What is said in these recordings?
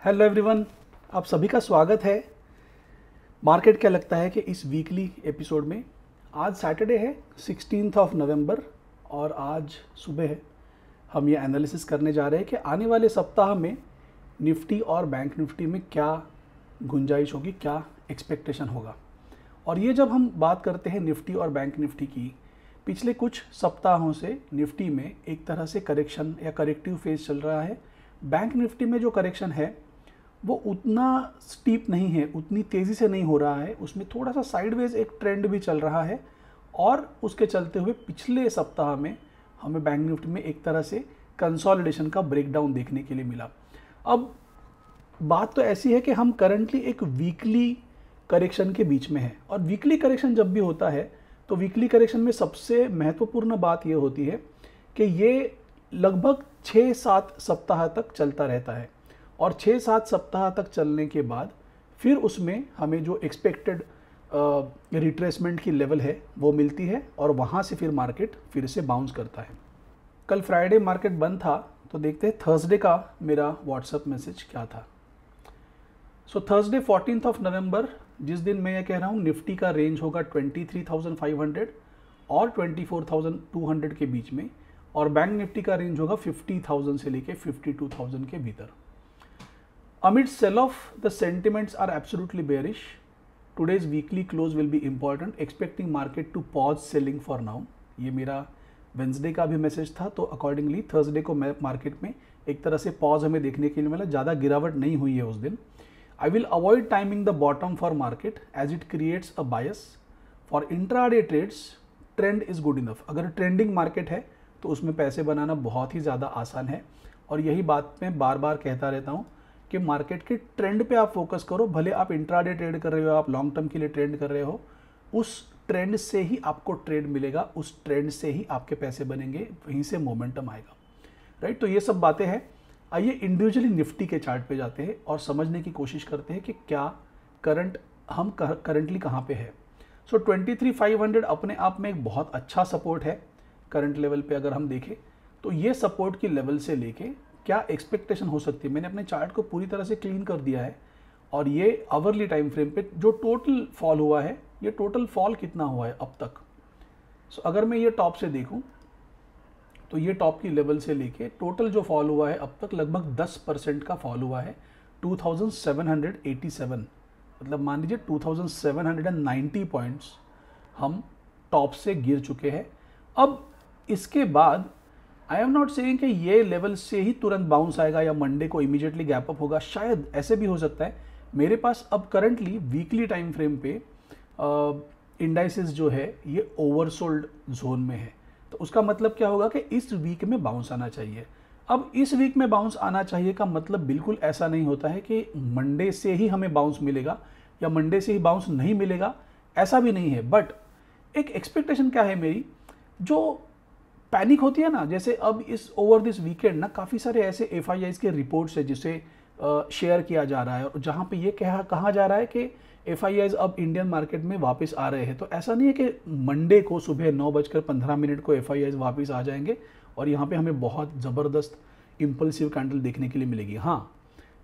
Hello everyone, आप सभी का स्वागत है। मार्केट क्या लगता है कि इस वीकली एपिसोड में आज सैटरडे है 16 नवंबर और आज सुबह है हम ये एनालिसिस करने जा रहे हैं कि आने वाले सप्ताह में निफ्टी और बैंक निफ्टी में क्या गुंजाइश होगी, क्या एक्सपेक्टेशन होगा। और ये जब हम बात करते हैं निफ्टी और बैंक निफ्टी की, पिछले कुछ सप्ताहों से निफ्टी में एक तरह से करेक्शन या करेक्टिव फेज चल रहा है। बैंक निफ्टी में जो करेक्शन है वो उतना स्टीप नहीं है, उतनी तेज़ी से नहीं हो रहा है, उसमें थोड़ा सा साइडवेज एक ट्रेंड भी चल रहा है। और उसके चलते हुए पिछले सप्ताह में हमें बैंक निफ्टी में एक तरह से कंसोलिडेशन का ब्रेकडाउन देखने के लिए मिला। अब बात तो ऐसी है कि हम करंटली एक वीकली करेक्शन के बीच में हैं, और वीकली करेक्शन जब भी होता है तो वीकली करेक्शन में सबसे महत्वपूर्ण बात ये होती है कि ये लगभग 6-7 सप्ताह तक चलता रहता है, और 6-7 सप्ताह तक चलने के बाद फिर उसमें हमें जो एक्सपेक्टेड रिट्रेसमेंट की लेवल है वो मिलती है, और वहाँ से फिर मार्केट फिर से बाउंस करता है। कल फ्राइडे मार्केट बंद था, तो देखते हैं थर्सडे का मेरा व्हाट्सएप मैसेज क्या था। सो थर्सडे 14 नवंबर, जिस दिन मैं ये कह रहा हूँ निफ्टी का रेंज होगा 23,500 और 24,200 के बीच में, और बैंक निफ्टी का रेंज होगा 50,000 से लेके 52,000 के भीतर। Amid sell-off, the sentiments are absolutely bearish. Today's weekly close will be important. Expecting market to pause selling for now. ये मेरा वेंसडे का भी मैसेज था, तो अकॉर्डिंगली थर्सडे को मार्केट में एक तरह से पॉज हमें देखने के लिए मिला। ज़्यादा गिरावट नहीं हुई है उस दिन। I will avoid timing the bottom for market as it creates a bias. For intraday trades, trend is good enough. अगर ट्रेंडिंग मार्केट है तो उसमें पैसे बनाना बहुत ही ज़्यादा आसान है, और यही बात मैं बार बार कहता रहता हूँ कि मार्केट के ट्रेंड पे आप फोकस करो। भले आप इंट्राडे ट्रेड कर रहे हो, आप लॉन्ग टर्म के लिए ट्रेड कर रहे हो, उस ट्रेंड से ही आपको ट्रेड मिलेगा, उस ट्रेंड से ही आपके पैसे बनेंगे, वहीं से मोमेंटम आएगा, राइट। तो ये सब बातें हैं। आइए इंडिविजुअली निफ्टी के चार्ट पे जाते हैं और समझने की कोशिश करते हैं कि क्या हम करंटली कहाँ पे है। सो 23,500 अपने आप में एक बहुत अच्छा सपोर्ट है करंट लेवल पे। अगर हम देखें तो ये सपोर्ट की लेवल से लेके क्या एक्सपेक्टेशन हो सकती है, मैंने अपने चार्ट को पूरी तरह से क्लीन कर दिया है। और ये आवरली टाइम फ्रेम पे जो टोटल फॉल हुआ है, ये टोटल फॉल कितना हुआ है अब तक। सो अगर मैं ये टॉप से देखूं तो ये टॉप की लेवल से लेके टोटल जो फॉल हुआ है अब तक लगभग 10% का फॉल हुआ है। 2787, मतलब मान लीजिए 2790 पॉइंट्स हम टॉप से गिर चुके हैं। अब इसके बाद आई एम नॉट सेइंग कि ये लेवल से ही तुरंत बाउंस आएगा या मंडे को इमीडिएटली गैप अप होगा, शायद ऐसे भी हो सकता है। मेरे पास अब करंटली वीकली टाइम फ्रेम पे इंडाइसेस जो है ये ओवरसोल्ड जोन में है, तो उसका मतलब क्या होगा कि इस वीक में बाउंस आना चाहिए। अब इस वीक में बाउंस आना चाहिए का मतलब बिल्कुल ऐसा नहीं होता है कि मंडे से ही हमें बाउंस मिलेगा या मंडे से ही बाउंस नहीं मिलेगा, ऐसा भी नहीं है। बट एक एक्सपेक्टेशन क्या है मेरी, जो पैनिक होती है ना, जैसे अब इस ओवर दिस वीकेंड ना काफ़ी सारे ऐसे FIIs के रिपोर्ट्स है जिसे शेयर किया जा रहा है, और जहाँ पे ये कहा जा रहा है कि FIIs अब इंडियन मार्केट में वापस आ रहे हैं। तो ऐसा नहीं है कि मंडे को सुबह 9:15 को FIIs वापस आ जाएंगे और यहाँ पे हमें बहुत ज़बरदस्त इम्पल्सिव कैंडल देखने के लिए मिलेगी। हाँ,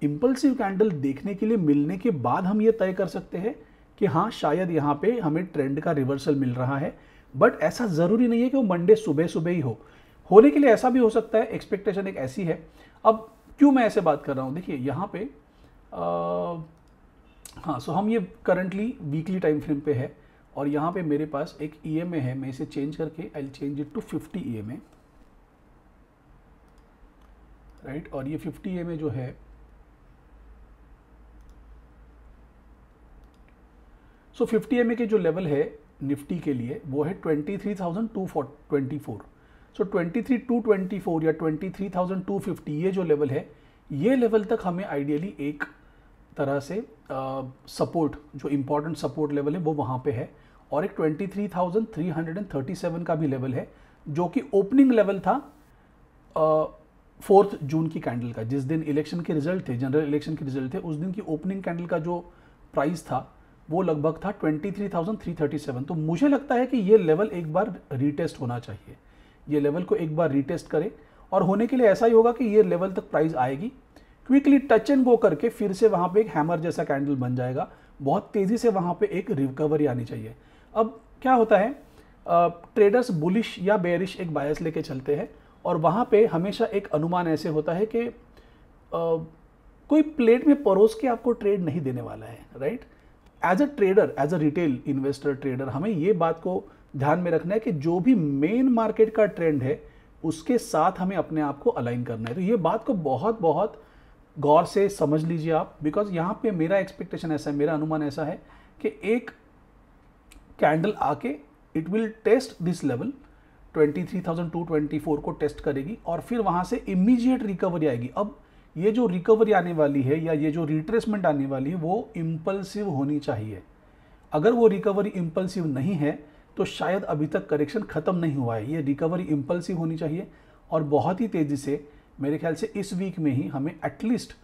इम्पल्सिव कैंडल देखने के लिए मिलने के बाद हम ये तय कर सकते हैं कि हाँ शायद यहाँ पे हमें ट्रेंड का रिवर्सल मिल रहा है। बट ऐसा ज़रूरी नहीं है कि वो मंडे सुबह सुबह ही हो, होने के लिए ऐसा भी हो सकता है। एक्सपेक्टेशन एक ऐसी है। अब क्यों मैं ऐसे बात कर रहा हूँ, देखिए यहाँ पे हाँ, सो हम ये करंटली वीकली टाइम फ्रेम पे है, और यहाँ पे मेरे पास एक EMA है। मैं इसे चेंज करके I change it to 50 EMA, right. और ये 50 EMA जो है, सो 50 EMA के जो लेवल है निफ्टी के लिए वो है 23,224। सो 23,224 या 23,250 ये जो लेवल है, ये लेवल तक हमें आइडियली एक तरह से सपोर्ट, जो इम्पॉर्टेंट सपोर्ट लेवल है वो वहाँ पे है। और एक 23,337 का भी लेवल है, जो कि ओपनिंग लेवल था 4 जून की कैंडल का, जिस दिन इलेक्शन के रिजल्ट थे, जनरल इलेक्शन के रिजल्ट थे, उस दिन की ओपनिंग कैंडल का जो प्राइस था वो लगभग था 23,337। तो मुझे लगता है कि ये लेवल एक बार रीटेस्ट होना चाहिए, ये लेवल को एक बार रीटेस्ट करे, और होने के लिए ऐसा ही होगा कि ये लेवल तक प्राइस आएगी, क्विकली टच एंड गो करके फिर से वहाँ पे एक हैमर जैसा कैंडल बन जाएगा, बहुत तेज़ी से वहाँ पे एक रिकवरी आनी चाहिए। अब क्या होता है, ट्रेडर्स बुलिश या बेरिश एक बायस लेके चलते हैं और वहाँ पे हमेशा एक अनुमान ऐसे होता है कि कोई प्लेट में परोस के आपको ट्रेड नहीं देने वाला है, right. As a trader, as a retail investor trader, हमें ये बात को ध्यान में रखना है कि जो भी मेन मार्केट का ट्रेंड है उसके साथ हमें अपने आप को अलाइन करना है। तो ये बात को बहुत बहुत गौर से समझ लीजिए आप, बिकॉज यहाँ पे मेरा एक्सपेक्टेशन ऐसा है, मेरा अनुमान ऐसा है कि एक कैंडल आके it will test this level 23,224 को टेस्ट करेगी और फिर वहाँ से इमीडिएट रिकवरी आएगी। अब ये जो रिकवरी आने वाली है या ये जो रिट्रेसमेंट आने वाली है वो इम्पल्सिव होनी चाहिए। अगर वो रिकवरी इम्पल्सिव नहीं है तो शायद अभी तक करेक्शन ख़त्म नहीं हुआ है। ये रिकवरी इम्पल्सिव होनी चाहिए और बहुत ही तेज़ी से, मेरे ख्याल से इस वीक में ही हमें एटलीस्ट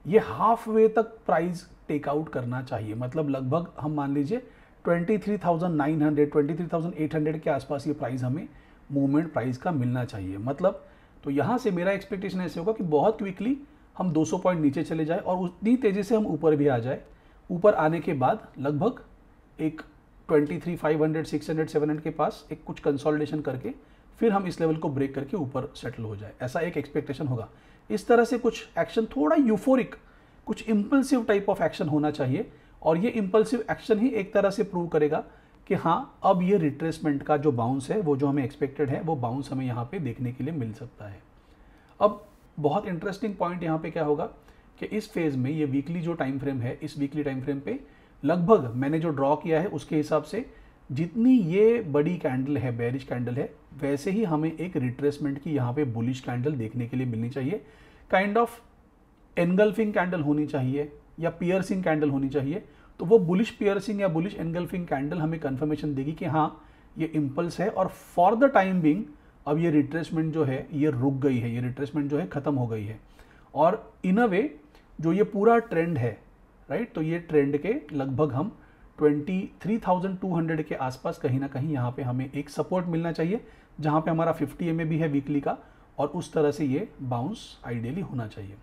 ये हाफ वे तक प्राइस टेकआउट करना चाहिए। मतलब लगभग हम मान लीजिए 23,900 23,800 के आसपास ये प्राइस हमें मूवमेंट प्राइस का मिलना चाहिए। मतलब तो यहाँ से मेरा एक्सपेक्टेशन ऐसे होगा कि बहुत क्विकली हम 200 पॉइंट नीचे चले जाए और उतनी तेज़ी से हम ऊपर भी आ जाए। ऊपर आने के बाद लगभग एक 23,500 600 700 के पास एक कुछ कंसोलिडेशन करके फिर हम इस लेवल को ब्रेक करके ऊपर सेटल हो जाए, ऐसा एक एक्सपेक्टेशन होगा। इस तरह से कुछ एक्शन थोड़ा यूफोरिक, कुछ इम्पल्सिव टाइप ऑफ एक्शन होना चाहिए और ये इम्पल्सिव एक्शन ही एक तरह से प्रूव करेगा कि हाँ, अब ये रिट्रेसमेंट का जो बाउंस है, वो जो हमें एक्सपेक्टेड है, वो बाउंस हमें यहाँ पे देखने के लिए मिल सकता है। अब बहुत इंटरेस्टिंग पॉइंट यहाँ पे क्या होगा कि इस फेज में ये वीकली जो टाइम फ्रेम है, इस वीकली टाइम फ्रेम पे लगभग मैंने जो ड्रॉ किया है उसके हिसाब से जितनी ये बड़ी कैंडल है, बेरिश कैंडल है, वैसे ही हमें एक रिट्रेसमेंट की यहाँ पे बुलिश कैंडल देखने के लिए मिलनी चाहिए। काइंड ऑफ एनगल्फिंग कैंडल होनी चाहिए या पियर्सिंग कैंडल होनी चाहिए। तो वो बुलिश पियर्सिंग या बुलिश एनगल्फिंग कैंडल हमें कंफर्मेशन देगी कि हाँ, ये इम्पल्स है और फॉर द टाइम बिंग अब ये रिट्रेसमेंट जो है ये रुक गई है, ये रिट्रेसमेंट जो है ख़त्म हो गई है। और इन अ वे जो ये पूरा ट्रेंड है, राइट, तो ये ट्रेंड के लगभग हम 23,200 के आसपास कहीं ना कहीं यहाँ पे हमें एक सपोर्ट मिलना चाहिए, जहाँ पे हमारा 50 EMA भी है वीकली का और उस तरह से ये बाउंस आइडियली होना चाहिए।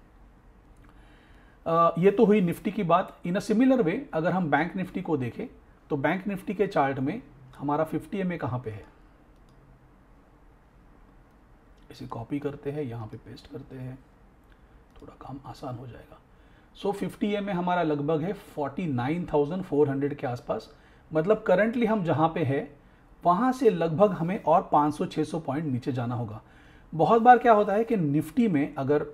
ये तो हुई निफ्टी की बात। इन अ सिमिलर वे अगर हम बैंक निफ्टी को देखें तो बैंक निफ्टी के चार्ट में हमारा 50 EMA कहाँ पे है, इसे कॉपी करते हैं, यहाँ पे पेस्ट करते हैं, थोड़ा काम आसान हो जाएगा। सो 50 EMA हमारा लगभग है 49,400 के आसपास। मतलब करंटली हम जहाँ पे है वहाँ से लगभग हमें और 500-600 पॉइंट नीचे जाना होगा। बहुत बार क्या होता है कि निफ्टी में, अगर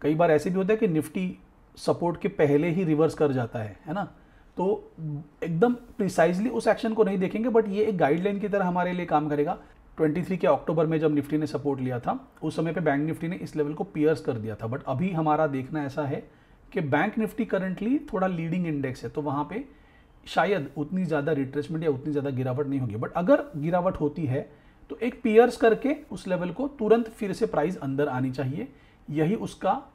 कई बार ऐसे भी होता है कि निफ्टी सपोर्ट के पहले ही रिवर्स कर जाता है ना, तो एकदम प्रिसाइजली उस एक्शन को नहीं देखेंगे, बट ये एक गाइडलाइन की तरह हमारे लिए काम करेगा। 23 के अक्टूबर में जब निफ्टी ने सपोर्ट लिया था उस समय पे बैंक निफ्टी ने इस लेवल को पियर्स कर दिया था। बट अभी हमारा देखना ऐसा है कि बैंक निफ्टी करंटली थोड़ा लीडिंग इंडेक्स है, तो वहाँ पे शायद उतनी ज़्यादा रिट्रेसमेंट या उतनी ज़्यादा गिरावट नहीं होगी। बट अगर गिरावट होती है तो एक पियर्स करके उस लेवल को तुरंत फिर से प्राइस अंदर आनी चाहिए। यही उसका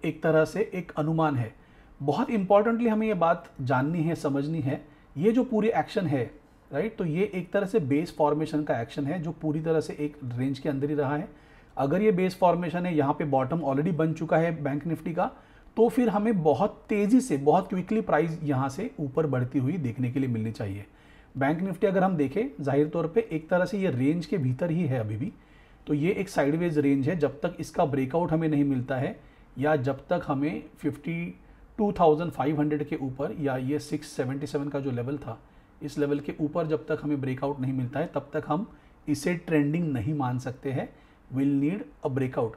एक तरह से एक अनुमान है। बहुत इंपॉर्टेंटली हमें ये बात जाननी है, समझनी है, ये जो पूरी एक्शन है, राइट, तो ये एक तरह से बेस फॉर्मेशन का एक्शन है जो पूरी तरह से एक रेंज के अंदर ही रहा है। अगर ये बेस फॉर्मेशन है, यहाँ पे बॉटम ऑलरेडी बन चुका है बैंक निफ्टी का, तो फिर हमें बहुत तेज़ी से, बहुत क्विकली प्राइस यहाँ से ऊपर बढ़ती हुई देखने के लिए मिलनी चाहिए। बैंक निफ्टी अगर हम देखें जाहिर तौर पे एक तरह से ये रेंज के भीतर ही है अभी भी, तो ये एक साइडवेज रेंज है। जब तक इसका ब्रेकआउट हमें नहीं मिलता है या जब तक हमें 52,500 के ऊपर या ये 677 का जो लेवल था, इस लेवल के ऊपर जब तक हमें ब्रेकआउट नहीं मिलता है तब तक हम इसे ट्रेंडिंग नहीं मान सकते हैं। Will need a breakout.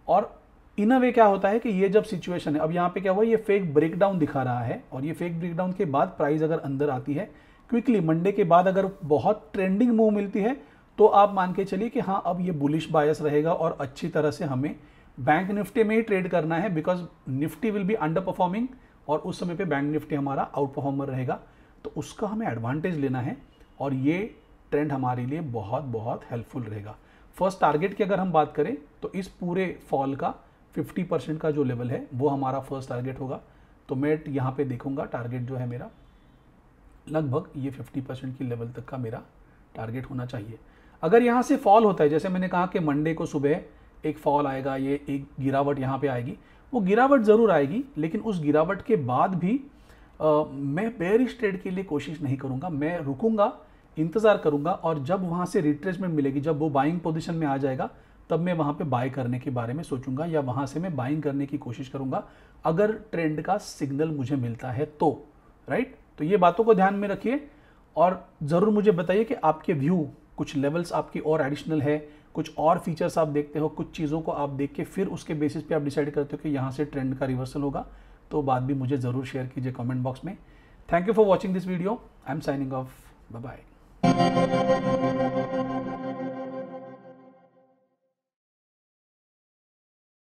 और इन अ वे क्या होता है कि ये जब सिचुएशन है, अब यहाँ पे क्या हुआ, ये फेक ब्रेकडाउन दिखा रहा है और ये फेक ब्रेकडाउन के बाद प्राइस अगर अंदर आती है क्विकली, मंडे के बाद अगर बहुत ट्रेंडिंग मूव मिलती है तो आप मान के चलिए कि हाँ, अब ये बुलिश बायस रहेगा और अच्छी तरह से हमें बैंक निफ्टी में ही ट्रेड करना है, because Nifty will be under performing और उस समय पे बैंक निफ्टी हमारा आउट परफॉर्मर रहेगा। तो उसका हमें एडवांटेज लेना है और ये ट्रेंड हमारे लिए बहुत बहुत हेल्पफुल रहेगा। फर्स्ट टारगेट की अगर हम बात करें तो इस पूरे फॉल का 50% का जो लेवल है वो हमारा फर्स्ट टारगेट होगा। तो मैं यहाँ पे देखूंगा टारगेट जो है मेरा लगभग ये 50% की लेवल तक का मेरा टारगेट होना चाहिए। अगर यहाँ से फॉल होता है, जैसे मैंने कहा कि मंडे को सुबह एक फॉल आएगा, ये एक गिरावट यहाँ पे आएगी, वो गिरावट ज़रूर आएगी, लेकिन उस गिरावट के बाद भी मैं बेयरिश ट्रेड के लिए कोशिश नहीं करूँगा। मैं रुकूंगा, इंतज़ार करूँगा, और जब वहाँ से रिट्रेसमेंट मिलेगी, जब वो बाइंग पोजीशन में आ जाएगा, तब मैं वहाँ पे बाय करने के बारे में सोचूंगा, या वहाँ से मैं बाइंग करने की कोशिश करूँगा अगर ट्रेंड का सिग्नल मुझे मिलता है तो। राइट, तो ये बातों को ध्यान में रखिए, और ज़रूर मुझे बताइए कि आपके व्यू, कुछ लेवल्स आपकी और एडिशनल है, कुछ और फीचर्स आप देखते हो, कुछ चीज़ों को आप देख के फिर उसके बेसिस पे आप डिसाइड करते हो कि यहाँ से ट्रेंड का रिवर्सल होगा, तो बात भी मुझे ज़रूर शेयर कीजिए कमेंट बॉक्स में। Thank you for watching this video. I am signing off. Bye bye.